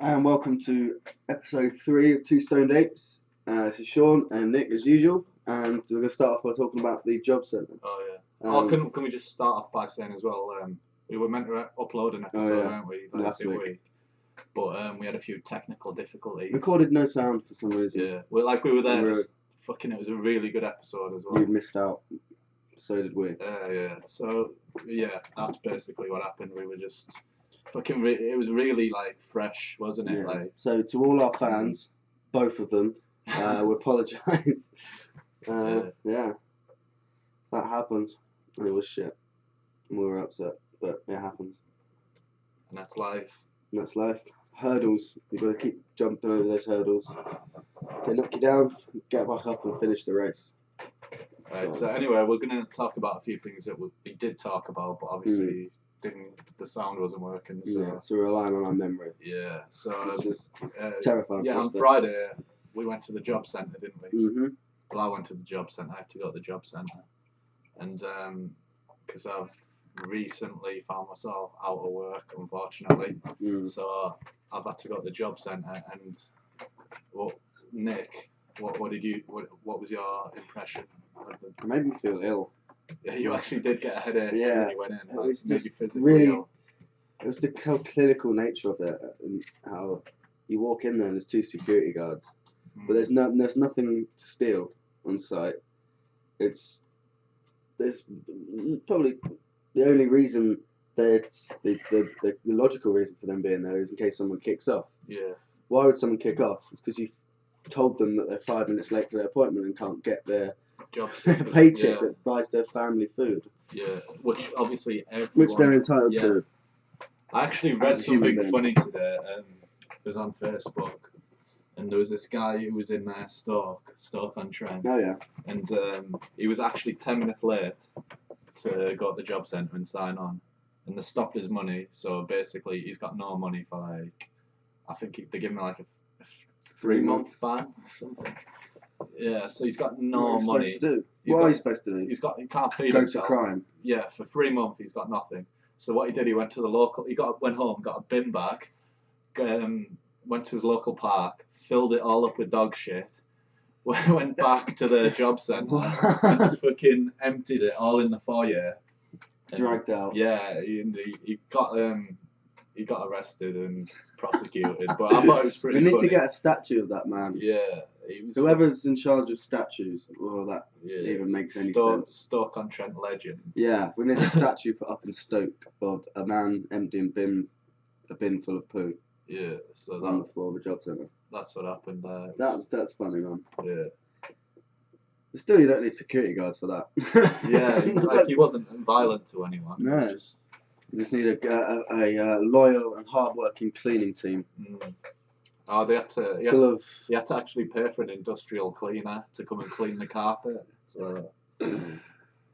And welcome to episode 3 of Two Stoned Apes. This is Sean and Nick as usual, and we're going to start off by talking about the job centre. Oh yeah. Can we just start off by saying as well, we were meant to upload an episode, weren't we? Last week. But we had a few technical difficulties. Recorded no sound for some reason. Yeah, we were there. It was a really good episode as well. You missed out. So did we. Yeah. So yeah, that's basically what happened. We were just it was really fresh, wasn't it? Yeah. Like, so to all our fans, both of them, we apologise. Yeah, that happened. And it was shit. And we were upset, but it happens. And that's life. Hurdles. You've got to keep jumping over those hurdles. If they knock you down, get back up and finish the race. Right. So anyway, we're going to talk about a few things that we did talk about, but obviously the sound wasn't working. So we're relying on our memory. Yeah. So which is terrifying. Yeah. On Friday we went to the job centre, didn't we? Mm-hmm. Well, I went to the job centre. I had to go to the job centre, and because I've recently found myself out of work, unfortunately, so I've had to go to the job centre. And Nick, what was your impression of the? It made me feel ill. Yeah, you actually did get a headache when you went in. It was maybe just physically really ill. It was the whole clinical nature of it, and how you walk in there and there's 2 security guards, but there's nothing to steal on site. There's probably the only reason the logical reason for them being there is in case someone kicks off. Yeah. Why would someone kick off? It's because you've told them that they're 5 minutes late to their appointment and can't get their paycheck that buys their family food. Yeah, which obviously everyone... Which they're entitled to. I actually read something funny today. It was on Facebook, and there was this guy who was in their Stoke-on-Trent. Oh yeah. And he was actually 10 minutes late to go to the job centre and sign on, and they stopped his money. So basically, he's got no money for I think they give him a 3-month ban or something. Yeah, so he's got no money. What are you supposed to do? He can't feed Go himself. to crime. Yeah, for 3 months he's got nothing. So what he did, he went to the local. Went home, got a bin bag, went to his local park, filled it all up with dog shit, went back to the job centre and just fucking emptied it all in the foyer. Dragged out. Yeah, he got arrested and prosecuted, but I thought it was pretty We need funny. to get a statue of that man. Yeah. Whoever's in charge of statues, that even makes any sense. Stoke-on-Trent legend. Yeah, we need a statue put up in Stoke of a man emptying a bin full of poo. Yeah, so on the floor of the job centre. That's what happened there. That's funny, man. Yeah. But still, you don't need security guards for that. Yeah, he wasn't violent to anyone. No. You just need a loyal and hard-working cleaning team. Oh, he had to actually pay for an industrial cleaner to come and clean the carpet. So,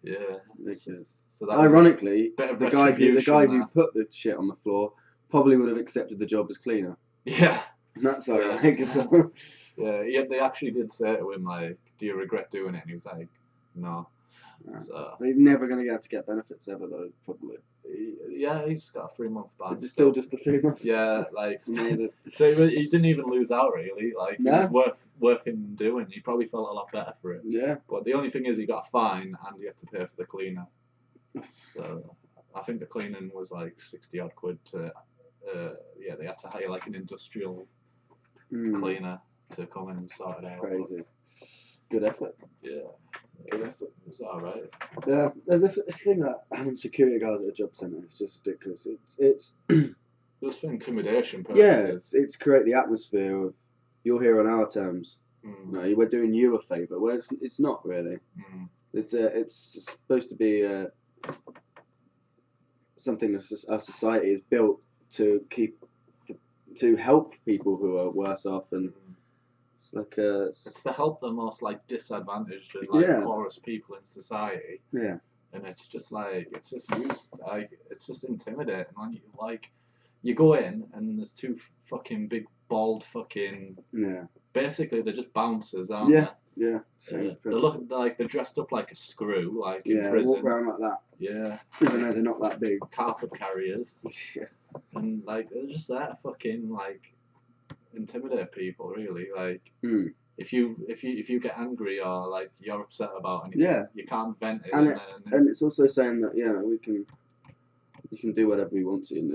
yeah. Ridiculous. So that ironically, the guy who put the shit on the floor probably would have accepted the job as cleaner. Yeah. That's ironic as well. Yeah, they actually did say to him, do you regret doing it? And he was like, no. Yeah. So, he's never going to get to get benefits ever, though, probably. Yeah, he's got a 3-month ban. Is it still just the 3 months? Yeah, so he didn't even lose out, really. It was worth him doing. He probably felt a lot better for it. Yeah. But the only thing is, he got a fine and he had to pay for the cleaner. So I think the cleaning was 60 odd quid to. They had to hire an industrial cleaner to come and sort it out. Crazy. Good effort. Yeah. Good effort. It was alright. Yeah, the thing that having security guards at a job centre is just ridiculous. It's just for intimidation purposes. Yeah, it's create the atmosphere of you're here on our terms. No, we're doing you a favour. Well, it's not really. It's supposed to be something our society is built to help people who are worse off, and it's to help the most disadvantaged and poorest people in society. Yeah. And it's just it's just intimidating. Man. You go in and there's 2 fucking big bald fucking basically they're just bouncers, aren't they? Yeah. They're dressed up like a screw, in prison. Walk around like that. Yeah. Even though they're not that big. Carpet carriers. Yeah. And they're just there to fucking intimidate people. Really, like Mm. if you get angry or like you're upset about anything, Yeah. you can't vent it. And it's also saying that you can do whatever you want to, and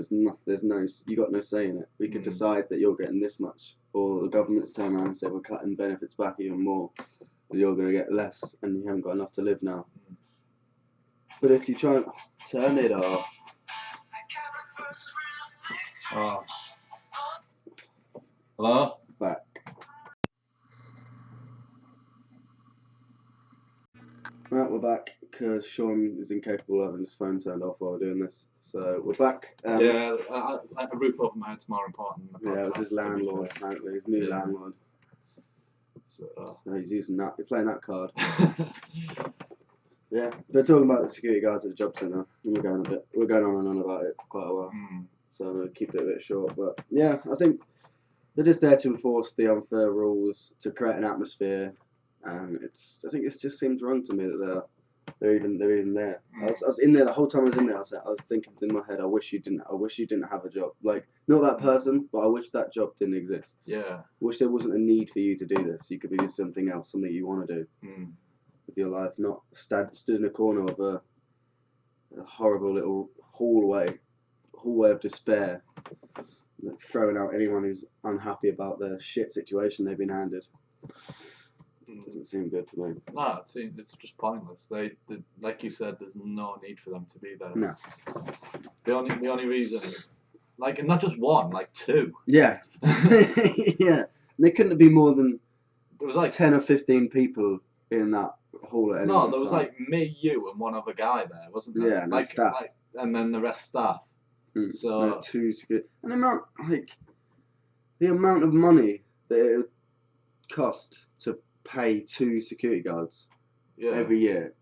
you got no say in it. We could decide that you're getting this much, or the government's turn around and say we're cutting benefits back even more, and you're going to get less, and you haven't got enough to live now. But if you try and turn it off. Oh. Hello? Back. Right, we're back because Sean is incapable of having his phone turned off while we're doing this. So we're back. Yeah, a roof over my head's more important than the podcast. Yeah, it was his landlord, apparently, his new landlord. So he's using that. He's playing that card. Yeah, they're talking about the security guards at the job centre. We're going on and on about it for quite a while. So I'm gonna keep it a bit short. But yeah, I think they're just there to enforce the unfair rules, to create an atmosphere, and I think it just seems wrong to me that they're even there. I was in there the whole time I was in there. I was thinking in my head, I wish you didn't have a job. Like, not that person, but I wish that job didn't exist. Yeah. I wish there wasn't a need for you to do this. You could be doing something else, something you want to do with your life, not stood in a corner of a horrible little hallway of despair, like throwing out anyone who's unhappy about the shit situation they've been handed. Doesn't seem good to me. No, it's just pointless. Like you said, there's no need for them to be there. No. The only reason, like, and not just one, like two. Yeah. Yeah. There couldn't be more than there was like 10 or 15 people in that hall at any No, there was time. like me, you, and one other guy there, wasn't there? Yeah, and staff. And then the rest staff. So two security. And the amount of money that it would cost to pay 2 security guards every year.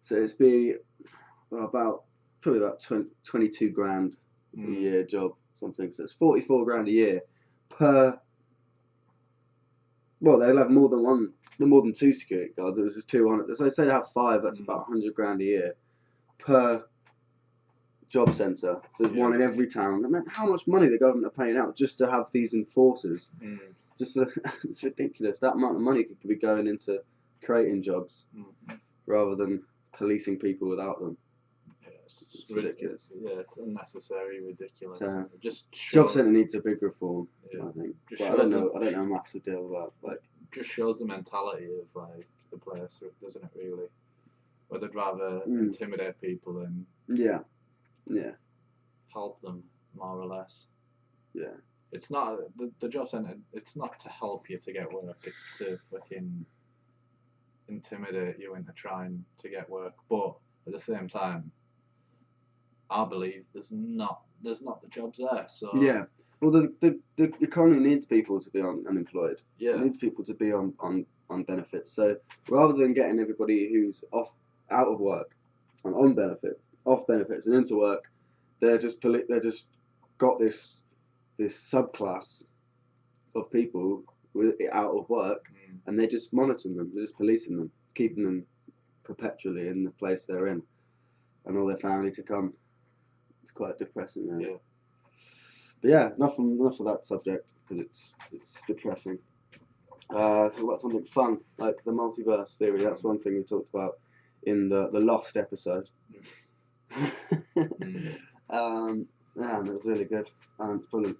So it's probably about 22 grand a year job, something. So it's 44 grand a year per. Well, they'll have more than 2 security guards. It was just 2 on it. So say they have 5. That's about 100 grand a year per job centre. So there's one in every town. I mean, how much money the government are paying out just to have these enforcers? It's ridiculous. That amount of money could be going into creating jobs rather than policing people without them. Yeah, it's ridiculous. Yeah, it's unnecessary, ridiculous. Just job centre needs a big reform, I think. But I don't know much to deal with that. Like, just shows the mentality of like the place, doesn't it? Really, where they'd rather intimidate people than help them, more or less. Yeah. It's not the job centre. It's not to help you to get work. It's to fucking intimidate you into trying to get work. But at the same time, I believe there's not the jobs there. So yeah. Well, the economy needs people to be unemployed. Yeah. It needs people to be on benefits. So rather than getting everybody who's out of work and off benefits and into work, they're just got this subclass of people out of work, and they're just monitoring them, they're just policing them, keeping them perpetually in the place they're in, and all their family to come. It's quite depressing, really. Yeah. But yeah, enough of that subject because it's depressing. Talk about something fun like the multiverse theory. That's one thing we talked about in the Lost episode. Yeah, that was really good. It's brilliant.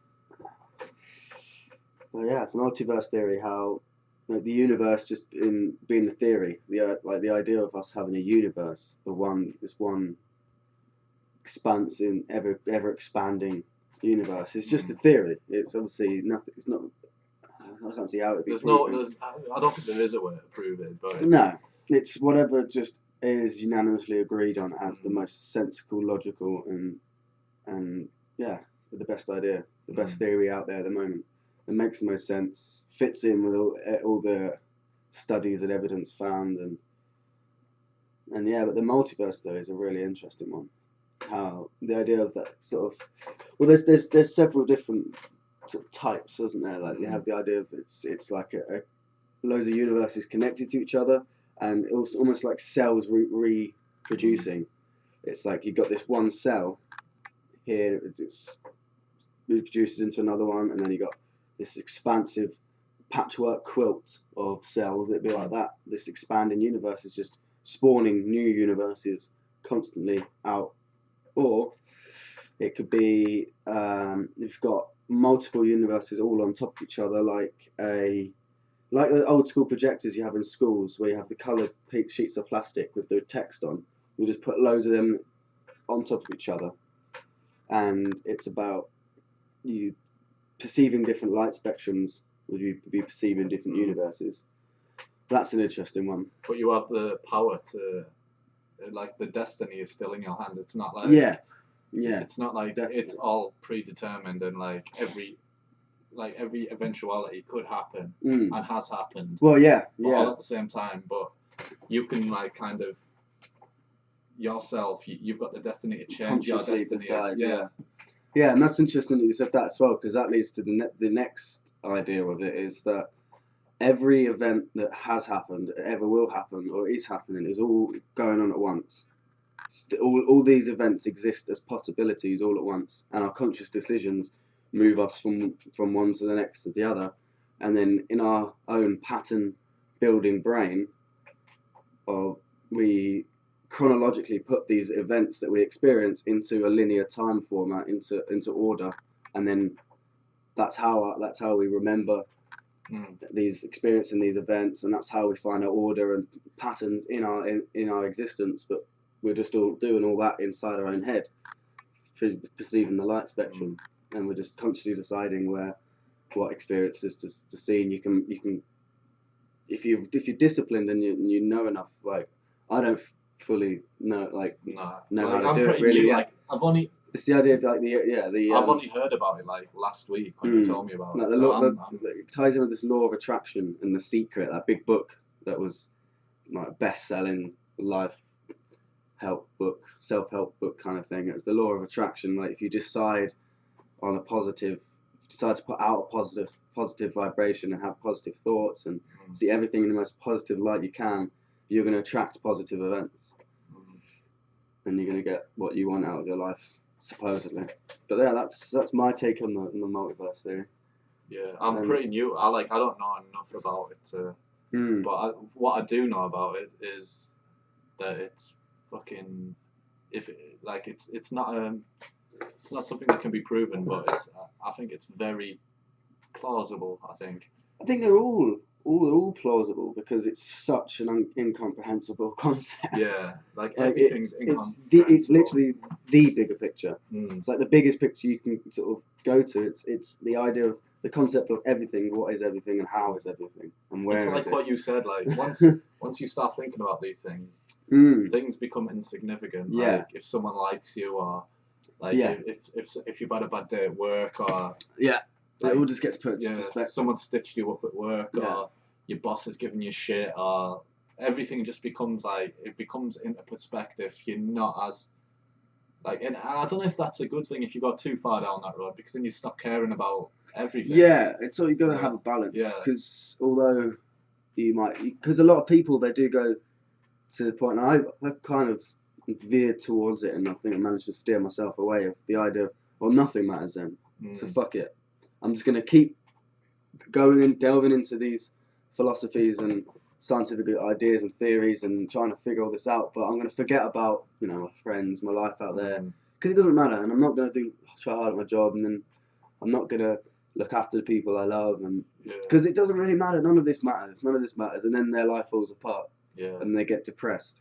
But yeah, the multiverse theory, how the universe just being the theory, the idea of us having a universe, this one expanse in ever expanding universe. It's just a theory. It's obviously nothing. It's not. I can't see how it'd be proven. I don't think there is a way to prove it. But no, it's whatever just is unanimously agreed on as the most sensible, logical, and yeah, the best idea, the best theory out there at the moment. It makes the most sense, fits in with all the studies and evidence found, and yeah. But the multiverse though is a really interesting one. How the idea of that sort of, well, there's several different sort of types, isn't there? Like you have the idea of it's like a loads of universes connected to each other, and it was almost like cells reproducing. It's like you've got this one cell here, it reproduces into another one, and then you got this expansive patchwork quilt of cells. It'd be like that. This expanding universe is just spawning new universes constantly out. Or it could be you've got multiple universes all on top of each other, like the old school projectors you have in schools, where you have the coloured sheets of plastic with the text on. You just put loads of them on top of each other, and it's about you perceiving different light spectrums. Would you be perceiving different universes? That's an interesting one. But you have the power to, like, the destiny is still in your hands. It's not like Yeah. It's not like definitely. it's all predetermined and like every eventuality could happen and has happened. Well, yeah. All at the same time, but you can like kind of yourself. You've got the destiny to change your Consciously destiny. decide, yeah, and that's interesting that you said that as well, because that leads to the next idea of it, is that every event that has happened, ever will happen, or is happening, is all going on at once. All these events exist as possibilities all at once, and our conscious decisions move us from one to the next to the other, and then in our own pattern building brain, we chronologically put these events that we experience into a linear time format, into order, and then that's how we remember these experiencing these events, and that's how we find our order and patterns in our existence. But we're just all doing all that inside our own head, perceiving the light spectrum, and we're just consciously deciding what experiences to see. And you can if you're disciplined and you know enough. Like, I don't fully know how to do it really. Like, it's the idea of like I've only heard about it like last week when you told me about like it. It ties in with this law of attraction and The Secret, that big book that was like best-selling life help book, self-help book kind of thing. It's the law of attraction. Like, if you decide on a positive, decide to put out a positive vibration and have positive thoughts and see everything in the most positive light you can, you're going to attract positive events, and you're going to get what you want out of your life, supposedly. But yeah, that's my take on the multiverse theory. Yeah, I'm pretty new. I don't know enough about it, but what I do know about it is that it's fucking it's not something that can be proven, but I think it's very plausible. I think they're all plausible, because it's such an incomprehensible concept. Yeah, like everything's incomprehensible. It's literally the bigger picture. It's like the biggest picture you can sort of go to. It's the idea of the concept of everything. What is everything, and how is everything, and where is it? It's like what you said. Like, once you start thinking about these things, things become insignificant. Yeah. Like, if someone likes you, or like if you've had a bad day at work, or it all just gets put into perspective. Someone stitched you up at work, or your boss has given you shit, or everything just becomes into perspective. You're not as and I don't know if that's a good thing if you go too far down that road, because then you stop caring about everything. Yeah, it's all, you got to have a balance. Because although because a lot of people, they do go to the point, and I kind of veered towards it, and I think I managed to steer myself away of the idea of, well, nothing matters then, so fuck it. I'm just going to keep delving into these philosophies and scientific ideas and theories and trying to figure all this out, but I'm going to forget about my friends, my life out there, because it doesn't matter, and I'm not going to try hard at my job, and then I'm not going to look after the people I love, and because it doesn't really matter. None of this matters, and then their life falls apart, and they get depressed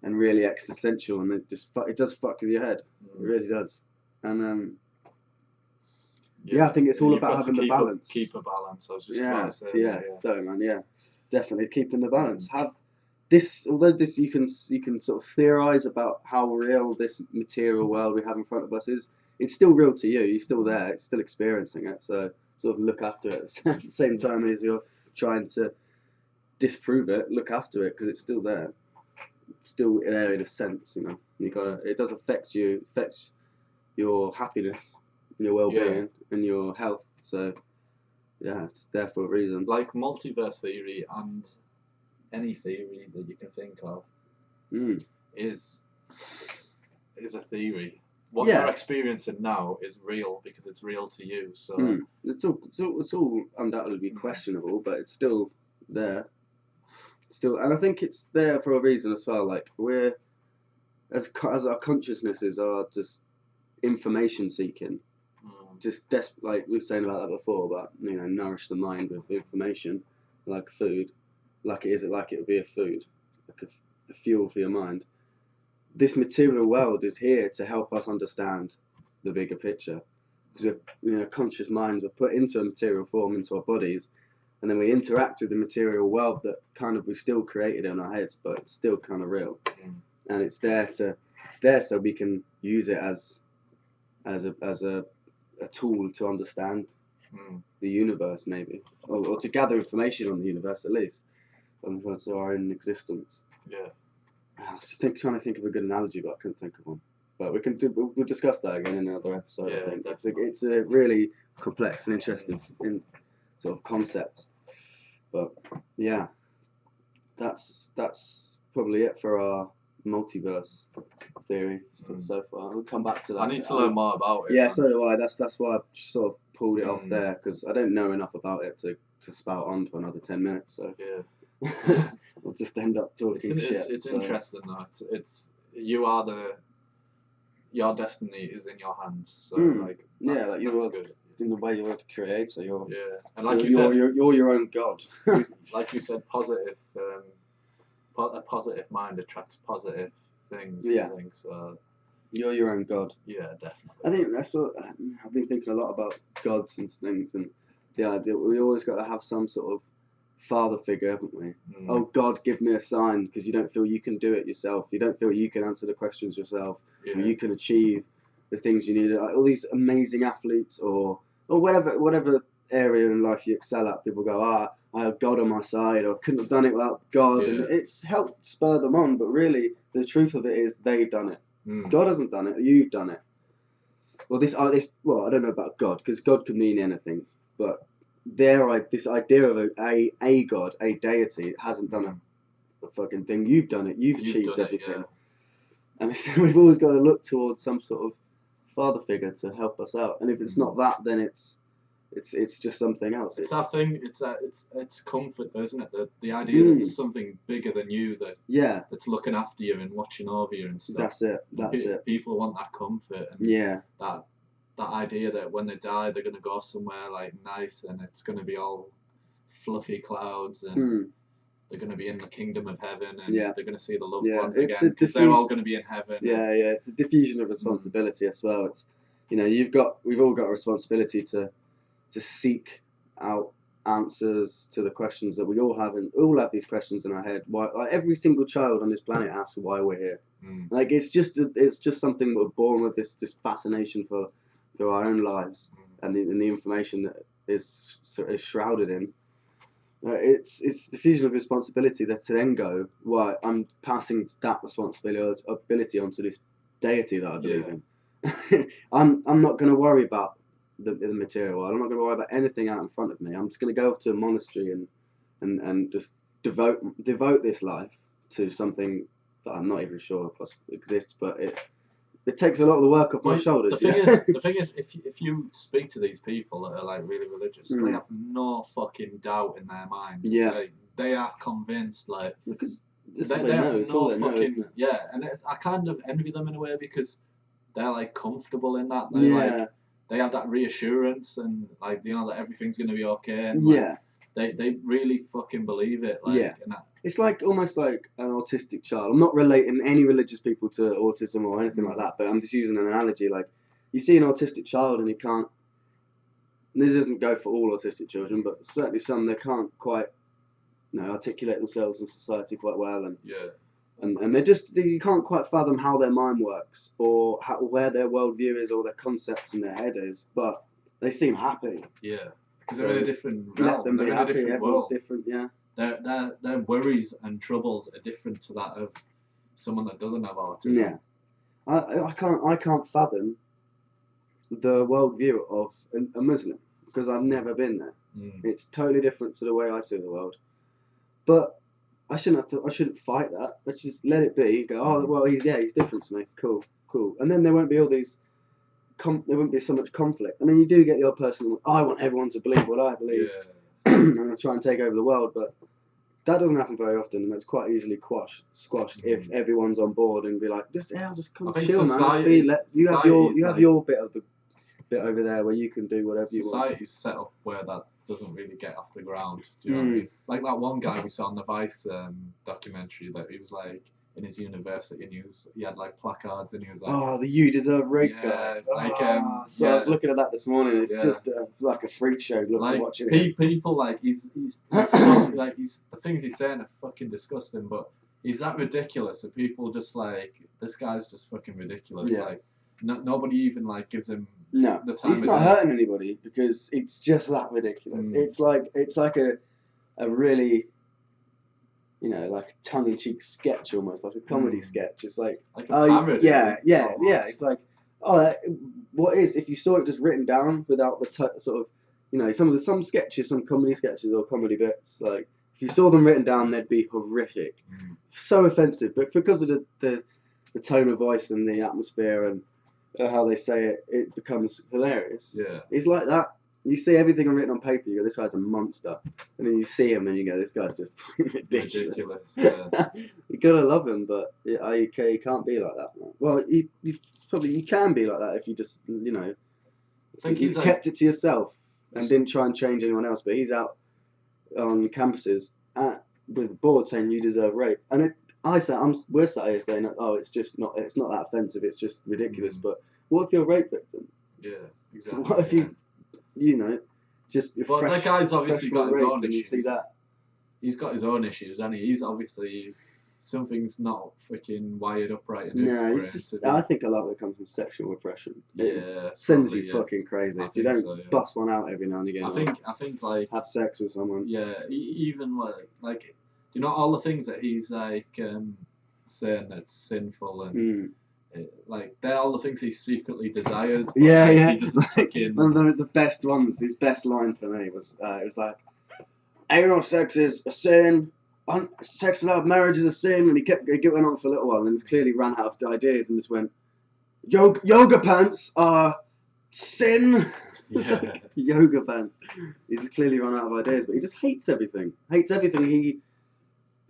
and really existential, and it does fuck with your head. It really does. And I think it's all about having the balance. Keep a balance. I was just about to say. Sorry, man. Definitely keeping the balance. Have this, although this you can sort of theorize about how real this material world we have in front of us is. It's still real to you. You're still there. It's still experiencing it. So sort of look after it at the same time as you're trying to disprove it. Look after it, because it's still there. It's still there in a sense. It does affect you. Affects your happiness, your well-being, and your health. So it's there for a reason. Like multiverse theory and any theory that you can think of is a theory. what Yeah. you're experiencing now is real because it's real to you. So It's all undoubtedly questionable, but it's still there. Still, and I think it's there for a reason as well. Like we're as our consciousnesses are just information seeking, just like we were saying about that before, about nourish the mind with information, like food, like it would be a food, like a fuel for your mind. This material world is here to help us understand the bigger picture, because we're conscious minds. We're put into a material form, into our bodies, and then we interact with the material world that kind of we still created in our heads, but it's still kind of real, and it's there so we can use it as a tool to understand the universe, maybe, or to gather information on the universe at least, and to our own existence. Yeah. I was just trying to think of a good analogy, but I couldn't think of one. But we'll discuss that again in another episode. Yeah, I think it's a really complex and interesting sort of concept. But yeah, that's probably it for our multiverse theory so far. We'll come back to that. I need to learn more about it. Yeah, man. so do I. That's why I sort of pulled it off there, because I don't know enough about it to spout on for another 10 minutes. So yeah. we'll just end up talking shit. It's interesting though. It's your destiny is in your hands. So like you're good. In the way you're the creator. And like you said, you're your own god. Like you said, a positive mind attracts positive things. Yeah. I think so. You're your own god. Yeah, definitely. I think that's what I've been thinking a lot about gods and things, and the idea we always got to have some sort of father figure, haven't we? Oh God, give me a sign, because you don't feel you can do it yourself. You don't feel you can answer the questions yourself. Yeah. Or you can achieve the things you need. Like all these amazing athletes, or whatever area in life you excel at. People go, I have God on my side, or couldn't have done it without God, and it's helped spur them on. But really, the truth of it is they've done it. God hasn't done it. You've done it. Well, I don't know about God, because God could mean anything, but this idea of a God, a deity, hasn't done a fucking thing. You've done it. You've achieved everything. And we've always got to look towards some sort of father figure to help us out. And if it's not that, then it's just something else. It's that thing. It's comfort, isn't it? The idea that there's something bigger than you that's looking after you and watching over you and stuff. That's it. People want that comfort and that idea that when they die they're gonna go somewhere like nice and it's gonna be all fluffy clouds and they're gonna be in the kingdom of heaven and they're gonna see the loved ones again because they're all gonna be in heaven. It's a diffusion of responsibility as well. It's we've all got a responsibility to seek out answers to the questions that we all have, and all have these questions in our head. Why? Like every single child on this planet asks why we're here. Like it's just something we're born with, this fascination for our own lives and the information that is shrouded in. It's diffusion of responsibility that to then go, right, I'm passing that responsibility onto this deity that I believe in. I'm not going to worry about the material world. I'm not going to worry about anything out in front of me. I'm just going to go off to a monastery and just devote this life to something that I'm not even sure possibly exists, but it takes a lot of the work off my shoulders. The thing is, if you speak to these people that are like really religious, they have no fucking doubt in their mind. Yeah. They are convinced, like, because they know. It's all they know, isn't it? Yeah, and I kind of envy them in a way because they're like comfortable in that. They have that reassurance and like that everything's gonna be okay. And, they really fucking believe it. And it's like almost like an autistic child. I'm not relating any religious people to autism or anything like that, but I'm just using an analogy. Like you see an autistic child and he can't. This doesn't go for all autistic children, but certainly some they can't quite, articulate themselves in society quite well, and they you can't quite fathom how their mind works or where their worldview is or their concepts in their head is, but they seem happy. Yeah. Because they're in a different realm. Let them be happy. Everyone's different. Yeah. Their worries and troubles are different to that of someone that doesn't have autism. Yeah. I can't fathom the worldview of a Muslim because I've never been there. It's totally different to the way I see the world. But I shouldn't fight that. Let's just let it be. Go. Oh well, he's different to me. Cool. cool. And then there won't be all these. There won't be so much conflict. I mean, you do get the odd person who, I want everyone to believe what I believe, and I'll try and take over the world, but that doesn't happen very often, and it's quite easily squashed if everyone's on board and be like, just come chill, man. You have your bit over there where you can do whatever you want. Society's set up where that doesn't really get off the ground. Do you know what I mean? Like that one guy we saw on the Vice documentary that he was like in his university and he had like placards and he was like, oh, the You Deserve Rape guy. Like, so I was looking at that this morning. It's just it's like a freak show. Watching it. People like he's like the things he's saying are fucking disgusting, but he's that ridiculous that people just like, this guy's just fucking ridiculous. Yeah. Like nobody even like gives him the time. He's not hurting anybody because it's just that ridiculous. It's like a really, you know, like a tongue-in-cheek sketch almost, like a comedy sketch. It's like a parody. Yeah. It's like, what is, if you saw it just written down without the sort of, you know, some sketches, some comedy sketches or comedy bits, like if you saw them written down, they'd be horrific, so offensive. But because of the tone of voice and the atmosphere and how they say it, it becomes hilarious. Yeah, it's like that. You see everything written on paper, you go, this guy's a monster. And then you see him and you go, this guy's just fucking ridiculous. Yeah. You gotta love him, but you can't be like that, man. Well, you can be like that if you just, you know, I think you kept it to yourself and didn't try and change anyone else. But he's out on campuses with boards saying you deserve rape. And we're sat here saying, oh, it's not that offensive, it's just ridiculous. But what if you're a rape victim? Yeah, exactly. What if you know, just but that guy's obviously got his own issues. You see that? He's got his own issues, and he's obviously something's not freaking wired up right in his brain. He's just. I think a lot of it comes from sexual repression. It sends you fucking crazy if you don't so, bust one out every now and again. I think like have sex with someone. Yeah, even like do you know all the things that he's like saying that's sinful and. Like they're all the things he secretly desires. Yeah. He just fucking... One of the best ones. His best line for me was it was like, anal sex is a sin. Sex without marriage is a sin. And he went on for a little while and clearly ran out of ideas and just went, yoga pants are sin. Yeah. Yoga pants. He's clearly run out of ideas, but he just hates everything. Hates everything he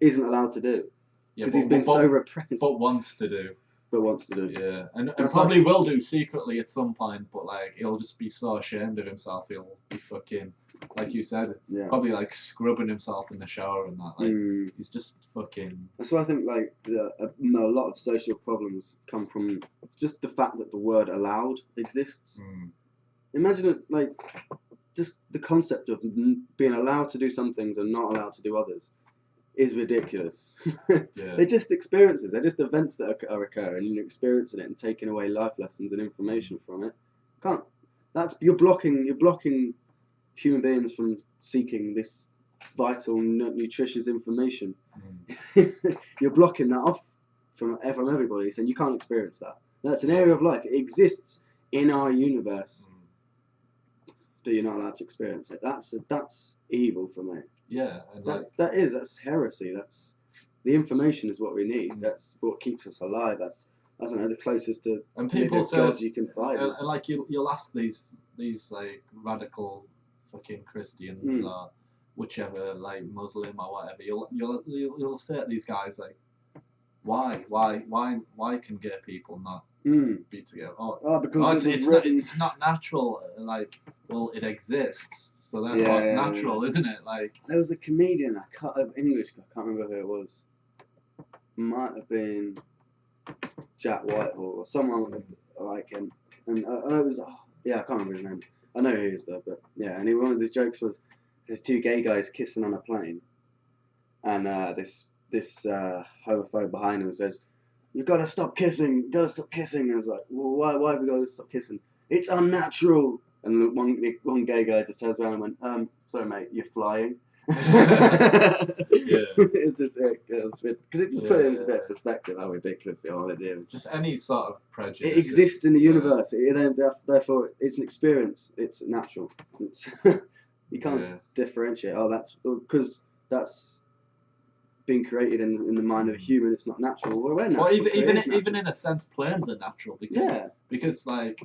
isn't allowed to do because he's been so repressed. But wants to do. Yeah, and probably will do secretly at some point, but like he'll just be so ashamed of himself, he'll be fucking, like you said, probably like scrubbing himself in the shower and that. Like he's just fucking. That's why I think like a lot of social problems come from just the fact that the word "allowed" exists. Imagine it, like just the concept of being allowed to do some things and not allowed to do others is ridiculous. They're just experiences. They're just events that are occurring, and you're experiencing it and taking away life lessons and information from it. You're blocking human beings from seeking this vital, nutritious information. You're blocking that off from everybody, saying you can't experience that. That's an area of life. It exists in our universe, but you're not allowed to experience it. That's evil for me. Yeah, and that's heresy. That's the information is what we need. That's what keeps us alive. That's, I don't know, the closest to God you can find. And like you'll ask these like radical fucking Christians or whichever, like Muslim or whatever. You'll say to these guys like, why can gay people not be together? Because it's not natural. Like, well, it exists. So therefore it's natural, isn't it? Like there was a comedian, English, I can't remember who it was. Might have been Jack Whitehall or someone like him, and it was I can't remember his name. I know who he is though, but yeah. And one of his jokes was there's two gay guys kissing on a plane, and this homophobe behind him says, "You gotta stop kissing, And I was like, well, why have we gotta stop kissing? It's unnatural. And the one gay guy just turns around and went, sorry mate, you're flying. It's just because it just put it into a bit of perspective how ridiculous the whole idea is. Just any sort of prejudice. It exists in the universe. Therefore, it's an experience. It's natural. You can't differentiate. That's because that's been created in the mind of a human. It's not natural. Well, we're natural. Or even so it even is natural. even in a sense, planes are natural because Yeah. because like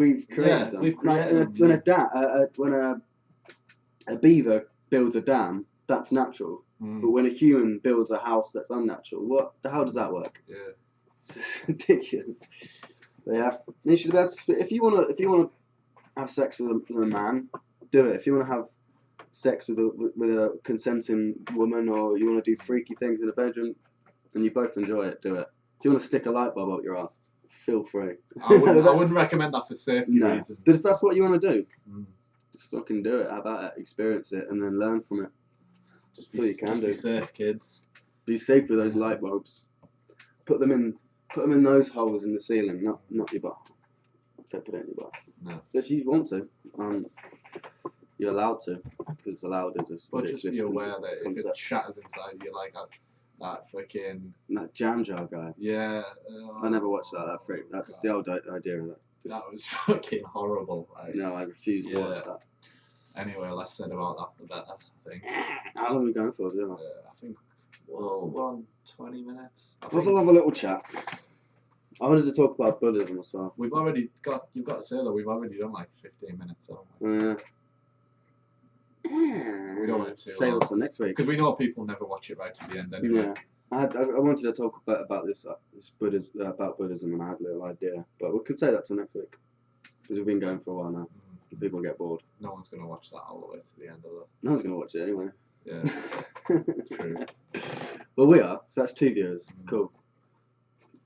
We've created them. we've created like, them, when a beaver builds a dam, that's natural. But when a human builds a house that's unnatural, what the hell does that work? Yeah. It's ridiculous. But yeah, you should be able to. If you wanna have sex with a man, do it. If you wanna have sex with a consenting woman, or you wanna do freaky things in a bedroom, and you both enjoy it, do it. If you wanna stick a light bulb up your ass, feel free. I wouldn't recommend that for safety reasons. But if that's what you wanna do, just fucking do it. How about it? Experience it and then learn from it. Just That's all you can do. be safe, kids. Be safe with those light bulbs. Put them in those holes in the ceiling, not your butt. Don't put it in your butt. No. But if you want to, you're allowed to, because it's allowed as a But just be aware that if concept. it shatters inside you like that fucking That jam jar guy. yeah. I never watched that. That freak. That's the old idea of that. That was fucking horrible. Like, No, I refuse to watch that. Anyway, less said about that, the better. I think. How long are we going for? Yeah. I think. Well, we're on 20 minutes. We'll have a little chat. I wanted to talk about Buddhism as well. We've already got. You've got to say that we've already done like 15 minutes. Haven't we? We don't want it to. Save it till next week. Because we know people never watch it right to the end anyway. Yeah. I wanted to talk about this Buddhism, about Buddhism, and I had a little idea, but we could say that till next week because we've been going for a while now. People get bored. No one's gonna watch that all the way to the end of it. No one's gonna watch it anyway. Yeah. True. Well, we are. So that's 2 viewers. Cool.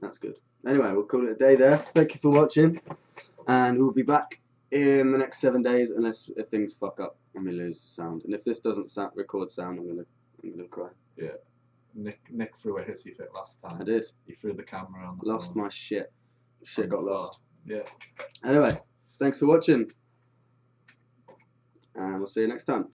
That's good. Anyway, we'll call it a day there. Thank you for watching, and we'll be back in the next 7 days unless if things fuck up and we lose the sound. And if this doesn't record sound, I'm gonna cry. Yeah. Nick threw a hissy fit last time. I did. He threw the camera on the Lost phone. my shit. Shit got lost. Yeah. Anyway, thanks for watching, and we'll see you next time.